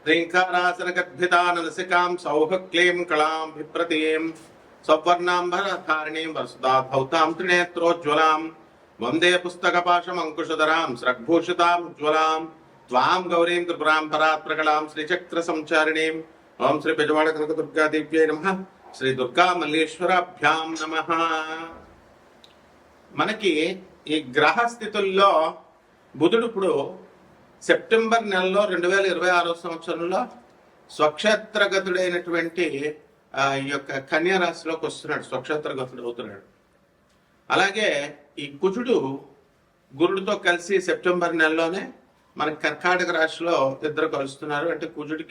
ह्रीङ्कारासनगद्भितानलसिकां सौभक्लीं कलां बिभ्रतीं सवर्णाम्बरधारिणीं वरसुदाधौतां त्रिनेत्रोज्ज्वलां वन्दे पुस्तकपाशमङ्कुशधरां स्रग्भूषितां उज्ज्वलां त्वां गौरीं त्रिपुरां परात्प्रकलां श्रीचक्रसंचारिणीं ओं श्री बेजवाड़ कनकदुर्गादेव्यै नमः శ్రీ దుర్గా మల్లేశ్వరాభ్యాం నమః. మనకి ఈ గ్రహ స్థితుల్లో బుధుడు ఇప్పుడు సెప్టెంబర్ నెలలో 2026 సంవత్సరంలో స్వక్షేత్రగతుడైనటువంటి ఈ యొక్క కన్యా రాశిలోకి వస్తున్నాడు, స్వక్షేత్రగతుడు అవుతున్నాడు. అలాగే ఈ కుజుడు గురుడితో కలిసి సెప్టెంబర్ నెలలోనే మనకి కర్కాటక రాశిలో ఇద్దరు కలుస్తున్నారు. అంటే కుజుడు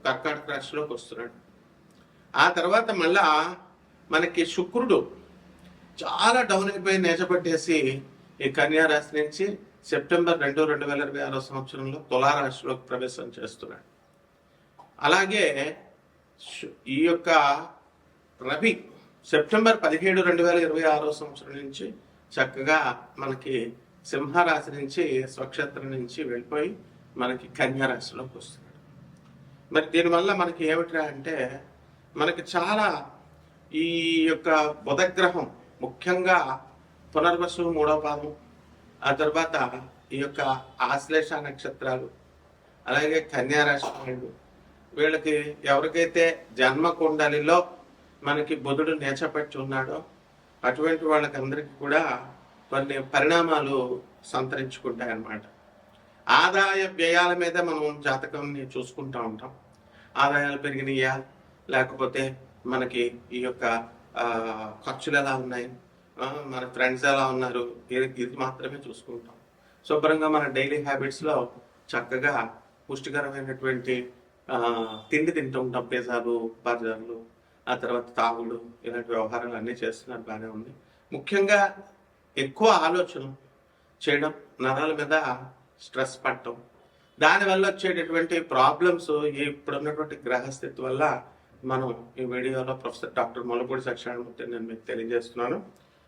కర్కాటక రాశిలోకి వస్తున్నాడు. ఆ తర్వాత మళ్ళా మనకి శుక్రుడు చాలా డౌన్ అయిపోయి నేచపట్టేసి ఈ కన్యా రాశి నుంచి సెప్టెంబర్ 2026 సంవత్సరంలో తులారాశిలోకి ప్రవేశం చేస్తున్నాడు. అలాగే ఈ యొక్క రవి సెప్టెంబర్ 17, 2026 సంవత్సరం నుంచి చక్కగా మనకి సింహరాశి నుంచి స్వక్షేత్రం నుంచి వెళ్ళిపోయి మనకి కన్యా రాశిలోకి వస్తున్నాడు. మరి దీనివల్ల మనకి ఏమిట్రా అంటే మనకి చాలా ఈ యొక్క బుధగ్రహం ముఖ్యంగా పునర్వసు 3వ పాదం, ఆ తర్వాత ఈ యొక్క ఆశ్లేష నక్షత్రాలు, అలాగే కన్యా రాశి వాళ్ళు, వీళ్ళకి ఎవరికైతే జన్మ కుండలిలో మనకి బుధుడు నేచపట్టి ఉన్నాడో అటువంటి వాళ్ళకి అందరికీ కూడా కొన్ని పరిణామాలు సంతరించుకుంటాయన్నమాట. ఆదాయ వ్యయాల మీద మనం జాతకాన్ని చూసుకుంటూ ఉంటాం. ఆదాయాలు పెరిగినాయా, లేకపోతే మనకి ఈ యొక్క ఖర్చులు ఎలా ఉన్నాయి, మన ఫ్రెండ్స్ ఎలా ఉన్నారు, ఇది మాత్రమే చూసుకుంటాం. శుభ్రంగా మన డైలీ హ్యాబిట్స్లో చక్కగా పుష్టికరమైనటువంటి తిండి తింటూ ఉంటాం. పిజ్జాలు, బర్గర్లు, ఆ తర్వాత తాగుడు, ఇలాంటి వ్యవహారాలు అన్నీ చేస్తున్నారు, బాగానే ఉంది. ముఖ్యంగా ఎక్కువ ఆలోచన చేయడం, నరాల మీద స్ట్రెస్ పడటం, దానివల్ల వచ్చేటటువంటి ప్రాబ్లమ్స్ ఇప్పుడున్నటువంటి గ్రహస్థితి వల్ల మనం ఈ వీడియోలో ప్రొఫెసర్ డాక్టర్ ముల్లపూడి సత్యనారాయణమూర్తి నేను మీకు తెలియజేస్తున్నాను.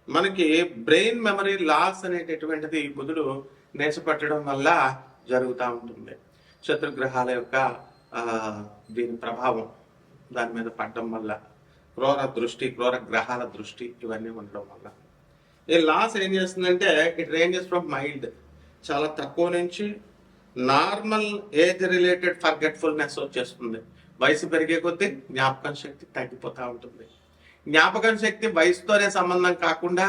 మనకి బ్రెయిన్ మెమరీ లాస్ అనేటటువంటిది బుధుడు నేచపట్టడం వల్ల జరుగుతూ ఉంటుంది. శత్రుగ్రహాల యొక్క దీని ప్రభావం దాని మీద పడడం వల్ల, క్రూర గ్రహాల దృష్టి ఇవన్నీ ఉండడం వల్ల ఈ లాస్ ఏం చేస్తుందంటే ఇట్ రేంజెస్ ఫ్రమ్ మైల్డ్, చాలా తక్కువ నుంచి నార్మల్ ఏజ్ రిలేటెడ్ ఫర్గెట్ఫుల్నెస్ వచ్చేస్తుంది. వయసు పెరిగే కొద్దీ జ్ఞాపకం శక్తి తగ్గిపోతూ ఉంటుంది. జ్ఞాపకం శక్తి వయసుతోనే సంబంధం కాకుండా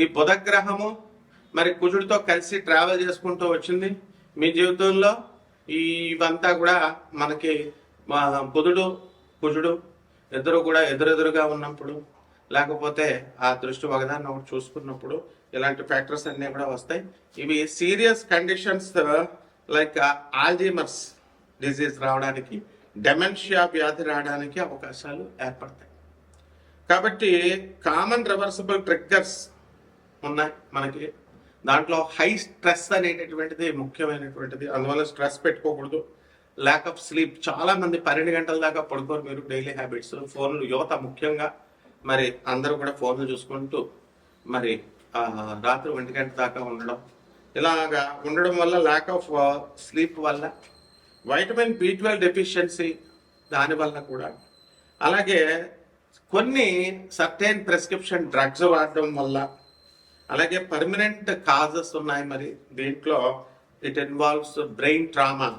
ఈ బుధగ్రహము మరి కుజుడితో కలిసి ట్రావెల్ చేసుకుంటూ వచ్చింది మీ జీవితంలో. ఇవంతా కూడా మనకి బుధుడు కుజుడు ఇద్దరు కూడా ఎదురెదురుగా ఉన్నప్పుడు, లేకపోతే ఆ దృష్టి ఒకదాన్ని ఒకటి చూసుకున్నప్పుడు ఇలాంటి ఫ్యాక్టర్స్ అన్నీ కూడా వస్తాయి. ఇవి serious conditions like Alzheimer's disease రావడానికి, డెమెన్షియా వ్యాధి రావడానికి అవకాశాలు ఏర్పడతాయి. కాబట్టి కామన్ రివర్సిబుల్ ట్రిగ్గర్స్ ఉన్నాయి మనకి. దాంట్లో హై స్ట్రెస్ అనేటటువంటిది ముఖ్యమైనటువంటిది. అందువల్ల స్ట్రెస్ పెట్టుకోకూడదు. ల్యాక్ ఆఫ్ స్లీప్, చాలా మంది 12 గంటల దాకా పడుకోరు. మీరు డైలీ హ్యాబిట్స్, ఫోన్లు, యువత ముఖ్యంగా మరి అందరూ కూడా ఫోన్లు చూసుకుంటూ మరి రాత్రి 1 గంట దాకా ఉండడం, ఇలాగా ఉండడం వల్ల ల్యాక్ ఆఫ్ స్లీప్ వల్ల, వైటమిన్ B12 డెఫిషియన్సీ దానివల్ల కూడా, అలాగే కొన్ని సర్టెన్ ప్రిస్క్రిప్షన్ డ్రగ్స్ వాడడం వల్ల, అలాగే పర్మనెంట్ కాజెస్ ఉన్నాయి. మరి దీంట్లో ఇట్ ఇన్వాల్వ్స్ బ్రెయిన్ ట్రామా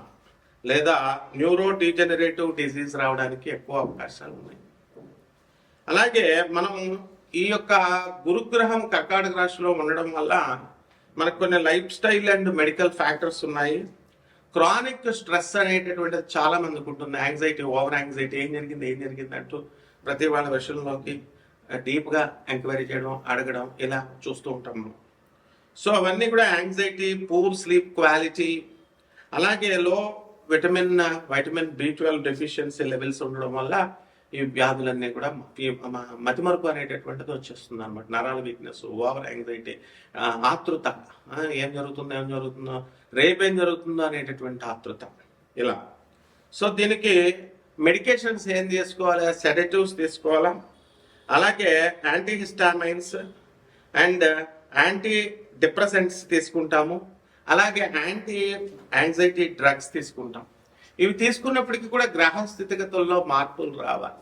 లేదా న్యూరో డీజెనరేటివ్ డిజీజ్ రావడానికి ఎక్కువ అవకాశాలు ఉన్నాయి. అలాగే మనం ఈ యొక్క గురుగ్రహం కర్కాటక రాశిలో ఉండడం వల్ల మనకు కొన్ని life style and medical factors ఉన్నాయి. క్రానిక్ స్ట్రెస్ అనేటటువంటిది చాలా మందికి ఉంటుంది. యాంగ్జైటీ, ఓవర్ యాంగ్జైటీ, ఏం జరిగింది అంటూ ప్రతి వాళ్ళ విషయంలోకి డీప్గా ఎంక్వైరీ చేయడం, అడగడం, ఇలా చూస్తూ ఉంటాం మనం. సో అవన్నీ కూడా యాంగ్జైటీ, పూర్ స్లీప్ క్వాలిటీ, అలాగే లో వైటమిన్ B12 డెఫిషియన్సీ లెవెల్స్ ఉండడం వల్ల ఈ వ్యాధులన్నీ కూడా మతిమరుపు అనేటటువంటిది వచ్చేస్తుంది అనమాట. నరాల వీక్నెస్, ఓవర్ యాంగ్జైటీ, ఆతృత, ఏం జరుగుతుందో, రేపేం జరుగుతుందో అనేటటువంటి ఆతృత, ఇలా. సో దీనికి మెడికేషన్స్ ఏం తీసుకోవాలి? సెడేటివ్స్ తీసుకోవాలా, అలాగే యాంటీహిస్టామైన్స్ అండ్ యాంటీ డిప్రెసెంట్స్ తీసుకుంటాము, అలాగే యాంటీ యాంగ్జైటీ డ్రగ్స్ తీసుకుంటాం. ఇవి తీసుకున్నప్పటికీ కూడా గ్రహ స్థితిగతుల్లో మార్పులు రావాలి.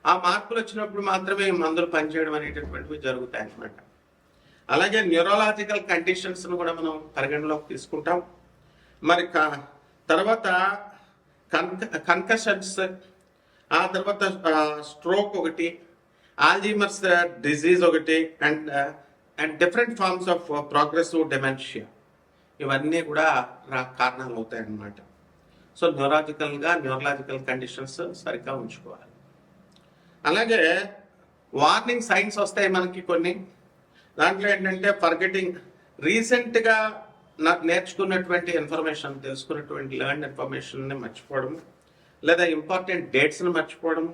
ఆ మార్పులు వచ్చినప్పుడు మాత్రమే ఈ మందులు పనిచేయడం అనేటటువంటివి జరుగుతాయి అన్నమాట. అలాగే న్యూరలాజికల్ కండిషన్స్ను కూడా మనం పరిగణలోకి తీసుకుంటాం. మరి తర్వాత కన్కషన్స్, ఆ తర్వాత స్ట్రోక్ ఒకటి, ఆల్జీమర్స్ డిజీజ్ ఒకటి, and different forms of progressive dementia, ఇవన్నీ కూడా కారణాలు అవుతాయి అన్నమాట. సో న్యూరలాజికల్ కండిషన్స్ సరిగ్గా ఉంచుకోవాలి. అలాగే వార్నింగ్ సైన్స్ వస్తాయి మనకి కొన్ని. దాంట్లో ఏంటంటే ఫర్గెటింగ్, రీసెంట్గా నేర్చుకున్నటువంటి ఇన్ఫర్మేషన్, తెలుసుకున్నటువంటి లెర్న్ ఇన్ఫర్మేషన్ని మర్చిపోవడం, లేదా ఇంపార్టెంట్ డేట్స్ని మర్చిపోవడం.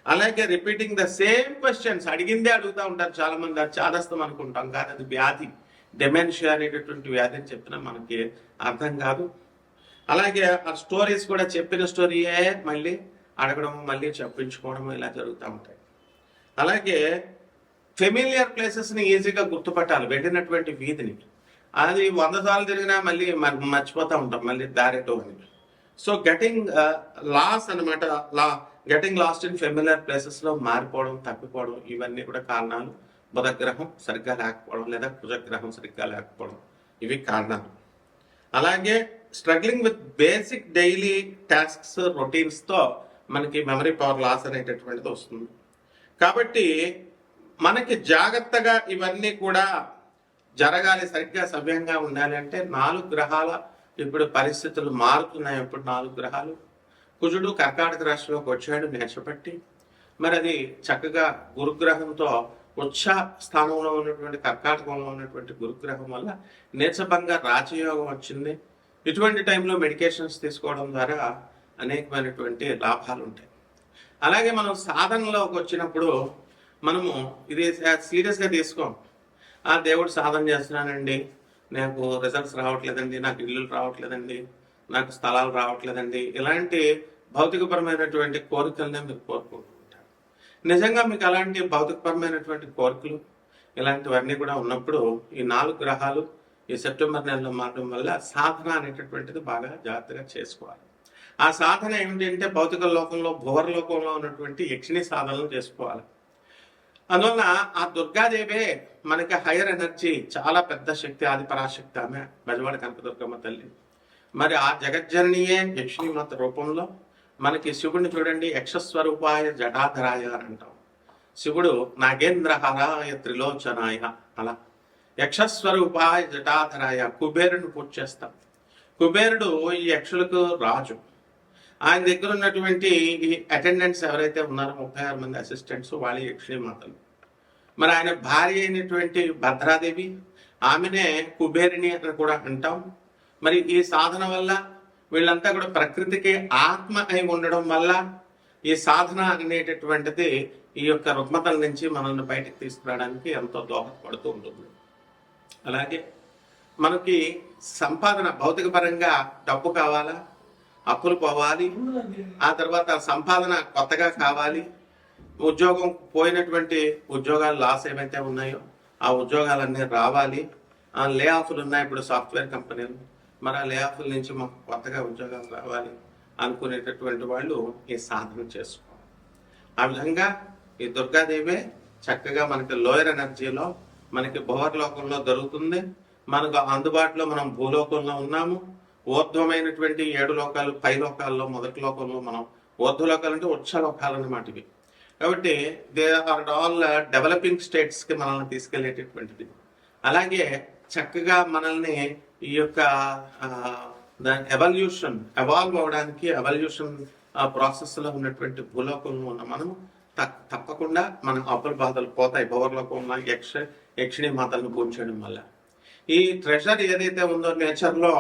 అలాగే రిపీటింగ్ ద సేమ్ క్వశ్చన్స్, అడిగిందే అడుగుతూ ఉంటారు చాలామంది. అది చాదస్తం అనుకుంటాం, కాదు అది వ్యాధి, డెమెన్షియా అనేటటువంటి వ్యాధి అని చెప్పినా మనకి అర్థం కాదు. అలాగే ఆ స్టోరీస్ కూడా చెప్పిన స్టోరీయే మళ్ళీ అడగడం, మళ్ళీ చెప్పించుకోవడం, ఇలా జరుగుతూ ఉంటాయి. అలాగే ఫెమిలియర్ ప్లేసెస్ని ఈజీగా గుర్తుపట్టాలి, వెళ్ళినటువంటి వీధిని. అది 100 సార్లు తిరిగినా మళ్ళీ మర్చిపోతూ ఉంటాం, మళ్ళీ దారెటో అని. సో గెటింగ్ లాస్ అనమాట, గెటింగ్ లాస్ట్ ఇన్ ఫెమిలియర్ ప్లేసెస్లో మారిపోవడం, తప్పిపోవడం, ఇవన్నీ కూడా కారణాలు. బుధగ్రహం సరిగ్గా లేకపోవడం లేదా కుజగ్రహం సరిగ్గా లేకపోవడం, ఇవి కారణాలు. అలాగే struggling with basic daily tasks, రొటీన్స్తో మనకి మెమరీ పవర్ లాస్ అనేటటువంటిది వస్తుంది. కాబట్టి మనకి జాగ్రత్తగా ఇవన్నీ కూడా జరగాలి, సరిగ్గా సవ్యంగా ఉండాలి అంటే 4 గ్రహాల ఇప్పుడు పరిస్థితులు మారుతున్నాయి. ఇప్పుడు 4 గ్రహాలు, కుజుడు కర్కాటక రాశిలోకి వచ్చాడు నేర్చబట్టి. మరి అది చక్కగా గురుగ్రహంతో ఉచ్చ స్థానంలో ఉన్నటువంటి కర్కాటకంలో ఉన్నటువంటి గురుగ్రహం వల్ల నీచభంగ రాజయోగం వచ్చింది. ఇటువంటి టైంలో మెడికేషన్స్ తీసుకోవడం ద్వారా అనేకమైనటువంటి లాభాలు ఉంటాయి. అలాగే మనం సాధనలోకి వచ్చినప్పుడు మనము ఇది సీరియస్గా తీసుకోం. ఆ దేవుడు సాధన చేస్తున్నానండి, నాకు రిజల్ట్స్ రావట్లేదండి, నాకు ఇల్లులు రావట్లేదండి, నాకు స్థలాలు రావట్లేదండి, ఇలాంటి భౌతికపరమైనటువంటి కోరికలనే మీరు కోరుకుంటూ ఉంటారు. నిజంగా మీకు అలాంటి భౌతికపరమైనటువంటి కోరికలు ఇలాంటివన్నీ కూడా ఉన్నప్పుడు ఈ 4 గ్రహాలు ఈ సెప్టెంబర్ నెలలో మారడం వల్ల సాధన అనేటటువంటిది బాగా జాగ్రత్తగా చేసుకోవాలి. ఆ సాధన ఏమిటంటే భౌతిక లోకంలో, భువర లోకంలో ఉన్నటువంటి యక్షిణి సాధనలు చేసుకోవాలి. అందువల్ల ఆ దుర్గాదేవే మనకి హైయర్ ఎనర్జీ, చాలా పెద్ద శక్తి, ఆది పరాశక్తి ఆమె, బెజవాడ కనకదుర్గమ్మ తల్లి. మరి ఆ జగజ్జననియే యక్షిణీమాత రూపంలో మనకి శివుడిని చూడండి, యక్షస్వరూపాయ జటాధరాయ అని అంటాం. శివుడు నాగేంద్రహారాయ త్రిలోచనాయ, అలా యక్షస్వరూపాయ జటాధరాయ. కుబేరుని పూజ చేస్తాం. కుబేరుడు ఈ యక్షులకు రాజు. ఆయన దగ్గర ఉన్నటువంటి ఈ అటెండెంట్స్ ఎవరైతే ఉన్నారో 36 మంది అసిస్టెంట్స్, వాళ్ళ యక్షిణీ మాతలు. మరి ఆయన భార్య అయినటువంటి భద్రాదేవి, ఆమెనే కుబేరిని అని కూడా అంటాం. మరి ఈ సాధన వల్ల వీళ్ళంతా కూడా ప్రకృతికి ఆత్మ అయి ఉండడం వల్ల ఈ సాధన అనేటటువంటిది ఈ యొక్క రుగ్మతల నుంచి మనల్ని బయటకు తీసుకురావడానికి ఎంతో దోహదపడుతూ ఉంటుంది. అలాగే మనకి సంపాదన, భౌతిక పరంగా డబ్బు కావాలా, అప్పులు పోవాలి, ఆ తర్వాత సంపాదన కొత్తగా కావాలి, ఉద్యోగం పోయినటువంటి ఉద్యోగాలు లాస్ ఏవైతే ఉన్నాయో ఆ ఉద్యోగాలన్నీ రావాలి, ఆ లే ఆఫ్లు ఉన్నాయి ఇప్పుడు సాఫ్ట్వేర్ కంపెనీలు, మరి ఆ లే ఆఫ్ల నుంచి మాకు కొత్తగా ఉద్యోగాలు రావాలి అనుకునేటటువంటి వాళ్ళు ఈ సాధన చేసుకోవాలి. ఆ విధంగా ఈ దుర్గాదేవే చక్కగా మనకి లోయర్ ఎనర్జీలో, మనకి భువర్ లోకంలో దొరుకుతుంది. మనకు అందుబాటులో మనం భూలోకంలో ఉన్నాము. ఊర్ధ్వమైనటువంటి 7 లోకాలు, పై లోకాల్లో మొదటి లోకంలో మనం, ఊర్ధ్వలోకాలు అంటే ఉచ్చ లోకాలు అన్నమాట ఇవి. కాబట్టి దే ఆర్ ఆల్ డెవలపింగ్ స్టేట్స్కి మనల్ని తీసుకెళ్లేటటువంటిది. అలాగే చక్కగా మనల్ని ఈ యొక్క ఎవాల్వ్ అవడానికి, ఎవల్యూషన్ ప్రాసెస్లో ఉన్నటువంటి భూలోకంలో ఉన్న మనము తప్పకుండా మన అప్పుల బాధలు పోతాయి భువర్లోకం ఉన్న యక్షిణీ మాతలను పూజ చేయడం వల్ల. ఈ ట్రెజర్ ఏదైతే ఉందో నేచర్లో,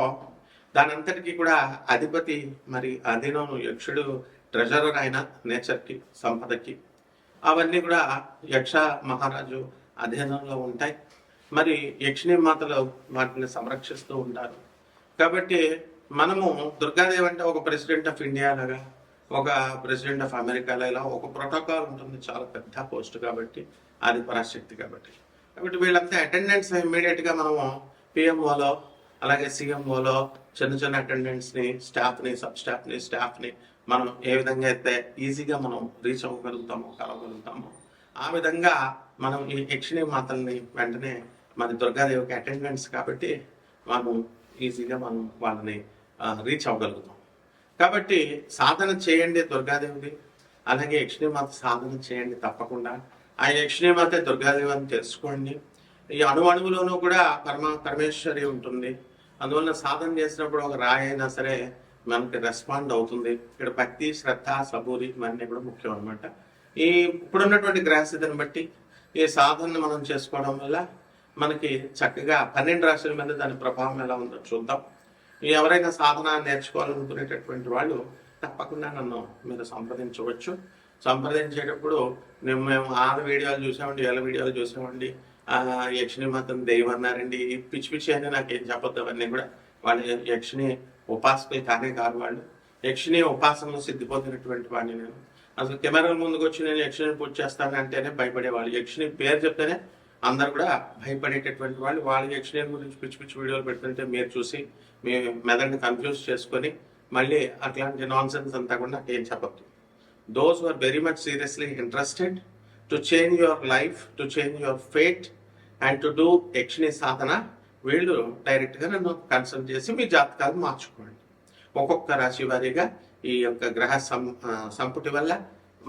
దాని అంతటికీ కూడా అధిపతి, మరి అధీనం యక్షుడు ట్రెజరర్ అయిన నేచర్కి, సంపదకి. అవన్నీ కూడా యక్ష మహారాజు అధీనంలో ఉంటాయి. మరి యక్షిణీ మాతలు వాటిని సంరక్షిస్తూ ఉంటారు. కాబట్టి మనము దుర్గాదేవి అంటే ఒక ప్రెసిడెంట్ ఆఫ్ ఇండియా లాగా, ఒక ప్రెసిడెంట్ ఆఫ్ అమెరికాలో ఇలా ఒక ప్రోటోకాల్ ఉంటుంది, చాలా పెద్ద పోస్ట్ కాబట్టి, ఆది పరాశక్తి కాబట్టి. కాబట్టి వీళ్ళంతా అటెండెన్స్ ఇమ్మీడియట్గా మనము పిఎంఓలో, అలాగే సిఎంఓలో, చిన్న చిన్న అటెండెంట్స్ని, స్టాఫ్ని, సబ్ స్టాఫ్ని మనం ఏ విధంగా అయితే ఈజీగా మనం రీచ్ అవ్వగలుగుతామో, కలవగలుగుతామో, ఆ విధంగా మనం ఈ యక్షిణి మాతల్ని వెంటనే మరి దుర్గాదేవికి అటెండెంట్స్ కాబట్టి మనం ఈజీగా మనం వాళ్ళని రీచ్ అవ్వగలుగుతాం. కాబట్టి సాధన చేయండి దుర్గాదేవిది, అలాగే యక్షిణీమాత సాధన చేయండి తప్పకుండా. ఆ యక్షిణీమాత దుర్గాదేవి అని తెలుసుకోండి. ఈ అణువులోనూ కూడా పరమేశ్వరి ఉంటుంది. అందువల్ల సాధన చేసినప్పుడు ఒక రాయి అయినా సరే మనకి రెస్పాండ్ అవుతుంది. ఇక్కడ భక్తి, శ్రద్ధ, సబూరి ఇవన్నీ కూడా ముఖ్యం అనమాట. ఈ ఇప్పుడున్నటువంటి గ్రహస్థితిని బట్టి ఈ సాధనను మనం చేసుకోవడం వల్ల మనకి చక్కగా 12 రాశుల మీద దాని ప్రభావం ఎలా ఉందో చూద్దాం. ఎవరైనా సాధన నేర్చుకోవాలనుకునేటటువంటి వాళ్ళు తప్పకుండా నన్ను మీరు సంప్రదించవచ్చు. సంప్రదించేటప్పుడు మేము 6 వీడియోలు చూసామండి, 7 వీడియోలు చూసామండి, యక్షిణి మాత్రం దెయ్యం అన్నారండి, పిచ్చి పిచ్చి అని నాకేం చెప్పొద్దు. అవన్నీ కూడా వాళ్ళు యక్షిణి ఉపాసకులు కానే కాదు. వాళ్ళు యక్షిణి ఉపాసనలో సిద్ధిపోతున్నటువంటి వాడిని నేను. అసలు కెమెరాల ముందుకు వచ్చి నేను యక్షిని పూజ చేస్తానంటేనే భయపడేవాళ్ళు. యక్షిని పేరు చెప్తేనే అందరు కూడా భయపడేటటువంటి వాళ్ళు. వాళ్ళ యక్షిని గురించి పిచ్చి పిచ్చి వీడియోలు పెడుతుంటే మీరు చూసి మీ మెదడుని కన్ఫ్యూజ్ చేసుకొని మళ్ళీ అట్లాంటి నాన్ సెన్స్ అంతా కూడా నాకు ఏం చెప్పద్దు. Those who are very much seriously interested to change your life, to change your fate and to do యక్షిని సాధన, వీళ్ళు డైరెక్ట్గా నన్ను కన్సల్ట్ చేసి మీ జాతకాలు మార్చుకోండి. ఒక్కొక్క రాశి వారీగా ఈ యొక్క గ్రహ సంపుటి వల్ల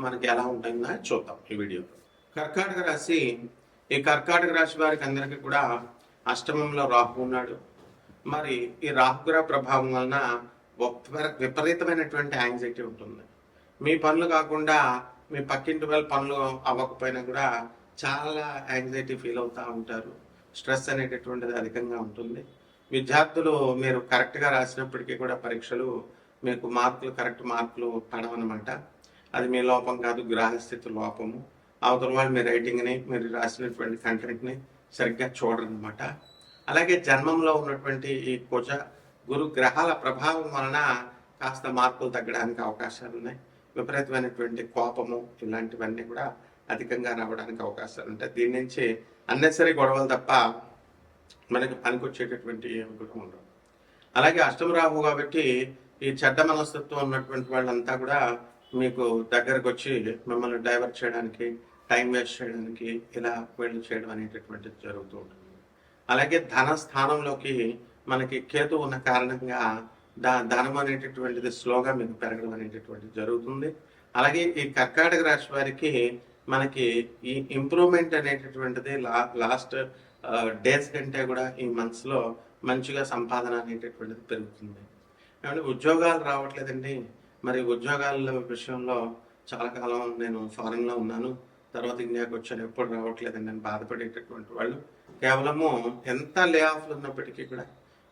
మనకి ఎలా ఉంటుందో చూద్దాం ఈ వీడియోలో. కర్కాటక రాశి, ఈ కర్కాటక రాశి వారికి అందరికీ కూడా అష్టమంలో రాహు ఉన్నాడు. మరి ఈ రాహుగ్రహ ప్రభావం వలన విపరీతమైనటువంటి యాంగ్జైటీ ఉంటుంది. మీ పనులు కాకుండా మీ పక్కింటి వాళ్ళ పనులు అవ్వకపోయినా కూడా చాలా యాంగ్జైటీ ఫీల్ అవుతూ ఉంటారు. స్ట్రెస్ అనేటటువంటిది అధికంగా ఉంటుంది. విద్యార్థులు మీరు కరెక్ట్గా రాసినప్పటికీ కూడా పరీక్షలు మీకు కరెక్ట్ మార్కులు పడవన్నమాట. అది మీ లోపం కాదు, గ్రహస్థితి లోపము. అవతల వాళ్ళు మీ రైటింగ్ని, మీరు రాసినటువంటి కంటెంట్ని సరిగ్గా చూడరనమాట. అలాగే జన్మంలో ఉన్నటువంటి ఈ కుజ గురు గ్రహాల ప్రభావం వలన కాస్త మార్పులు తగ్గడానికి అవకాశాలు ఉన్నాయి. విపరీతమైనటువంటి కోపము ఇలాంటివన్నీ కూడా అధికంగా రావడానికి అవకాశాలు ఉంటాయి. దీని నుంచి అన్నెసరీ గొడవలు తప్ప మనకి పనికొచ్చేటటువంటి ఏమి కూడా ఉండవు. అలాగే అష్టమ రాహు కాబట్టి ఈ చెడ్డ మనస్తత్వం ఉన్నటువంటి వాళ్ళంతా కూడా మీకు దగ్గరకు వచ్చి మిమ్మల్ని డైవర్ట్ చేయడానికి, టైం వేస్ట్ చేయడానికి ఇలా వీళ్ళు చేయడం అనేటటువంటిది జరుగుతూ ఉంటుంది. అలాగే ధన స్థానంలోకి మనకి కేతు ఉన్న కారణంగా ధనం అనేటటువంటిది స్లోగా మీకు పెరగడం అనేటటువంటిది జరుగుతుంది. అలాగే ఈ కర్కాటక రాశి వారికి మనకి ఈ ఇంప్రూవ్మెంట్ అనేటటువంటిది లాస్ట్ డేస్ కంటే కూడా ఈ మంత్స్లో మంచిగా సంపాదన అనేటటువంటిది పెరుగుతుంది. కాబట్టి ఉద్యోగాలు రావట్లేదండి. మరి ఉద్యోగాల విషయంలో చాలా కాలం నేను ఫారెన్లో ఉన్నాను, తర్వాత ఇండియాకి వచ్చాను, ఎప్పుడు రావట్లేదండి అని బాధపడేటటువంటి వాళ్ళు కేవలము ఎంత లే ఆఫ్లు ఉన్నప్పటికీ కూడా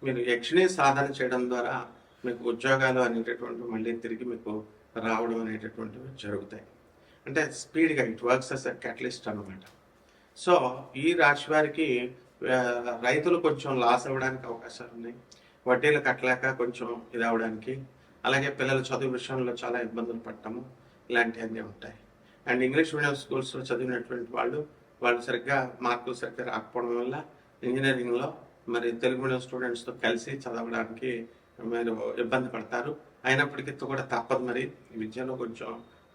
మీరు యక్షిణి సాధన చేయడం ద్వారా మీకు ఉద్యోగాలు అనేటటువంటి మళ్ళీ తిరిగి మీకు రావడం అనేటటువంటివి జరుగుతాయి. అంటే స్పీడ్గా it works as a catalyst అనమాట. సో ఈ రాశి వారికి రైతులు కొంచెం లాస్ అవ్వడానికి అవకాశాలు ఉన్నాయి. వడ్డీలు కట్టలేక కొంచెం ఇది అవ్వడానికి, అలాగే పిల్లల చదువు విషయంలో చాలా ఇబ్బందులు పడటము ఇలాంటివన్నీ ఉంటాయి. అండ్ ఇంగ్లీష్ మీడియం స్కూల్స్లో చదివినటువంటి వాళ్ళు సరిగ్గా మార్కులు సరిగ్గా రాకపోవడం వల్ల ఇంజనీరింగ్లో మరి తెలుగు మీడియం స్టూడెంట్స్తో కలిసి చదవడానికి మీరు ఇబ్బంది పడతారు. అయినప్పటికీ కూడా తప్పదు. మరి విద్యలో కొంచెం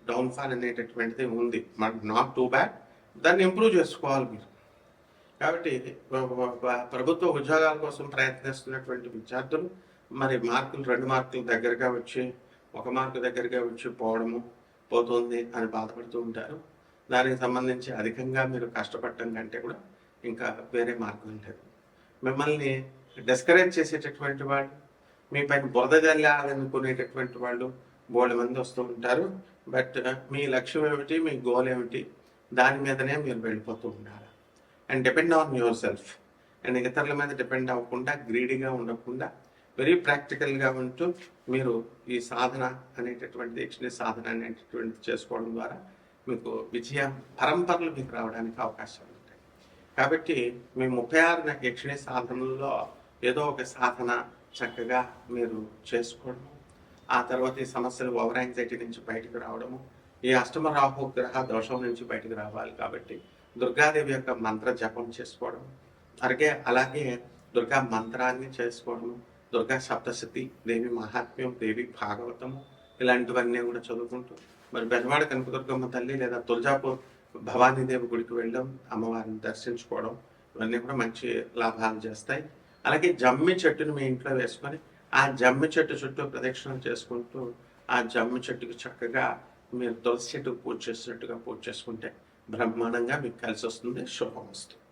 డౌన్ఫాల్ అనేటటువంటిది ఉంది, నాట్ టూ బ్యాడ్, దాన్ని ఇంప్రూవ్ చేసుకోవాలి మీరు. కాబట్టి ప్రభుత్వ ఉద్యోగాల కోసం ప్రయత్నిస్తున్నటువంటి విద్యార్థులు మరి మార్కులు 2 మార్కులు దగ్గరగా వచ్చి 1 మార్కు దగ్గరగా వచ్చి పోతుంది అని బాధపడుతూ ఉంటారు. దానికి సంబంధించి అధికంగా మీరు కష్టపడటం కంటే కూడా ఇంకా వేరే మార్గం లేదు. మిమ్మల్ని డిస్కరేజ్ చేసేటటువంటి వాళ్ళు, మీ పైన బురద జల్లాలనుకునేటటువంటి వాళ్ళు బోల్డ్ మంది వస్తూ ఉంటారు. బట్ మీ లక్ష్యం ఏమిటి, మీ గోల్ ఏమిటి, దాని మీదనే మీరు వెళ్ళిపోతూ ఉండాలి. And depend on your self. And ఇతరుల మీద డిపెండ్ అవ్వకుండా, గ్రీడీగా ఉండకుండా, వెరీ ప్రాక్టికల్గా ఉంటూ మీరు ఈ సాధన అనేటటువంటి యక్షిణి సాధన అనేటటువంటిది చేసుకోవడం ద్వారా మీకు విజయ పరంపరలు మీకు రావడానికి అవకాశాలు ఉంటాయి. కాబట్టి మీ 36 యక్షిణి సాధనల్లో ఏదో ఒక సాధన చక్కగా మీరు చేసుకోవడము, ఆ తర్వాత ఈ సమస్యలు ఓవర్ యాంగ్జైటీ నుంచి బయటకు రావడము, ఈ అష్టమ రాహు గ్రహ దోషం నుంచి బయటకు రావాలి. కాబట్టి దుర్గాదేవి యొక్క మంత్ర జపం చేసుకోవడం, అలాగే దుర్గా మంత్రాన్ని చేసుకోవడము, దుర్గా సప్తశతి, దేవి మహాత్మ్యం, దేవి భాగవతము ఇలాంటివన్నీ కూడా చదువుకుంటూ మరి బెజవాడ కనకదుర్గమ్మ తల్లి లేదా తులజాపూర్ భవానీదేవి గుడికి వెళ్ళడం, అమ్మవారిని దర్శించుకోవడం ఇవన్నీ కూడా మంచి లాభాలు చేస్తాయి. అలాగే జమ్మి చెట్టును మీ ఇంట్లో వేసుకొని ఆ జమ్మి చెట్టు చుట్టూ ప్రదక్షిణలు చేసుకుంటూ ఆ జమ్మి చెట్టుకు చక్కగా మీరు తులసి చెట్టుకు పూజ చేసినట్టుగా పూజ చేసుకుంటే బ్రహ్మాండంగా మీకు కలిసి వస్తుంది. శుభం వస్తుంది.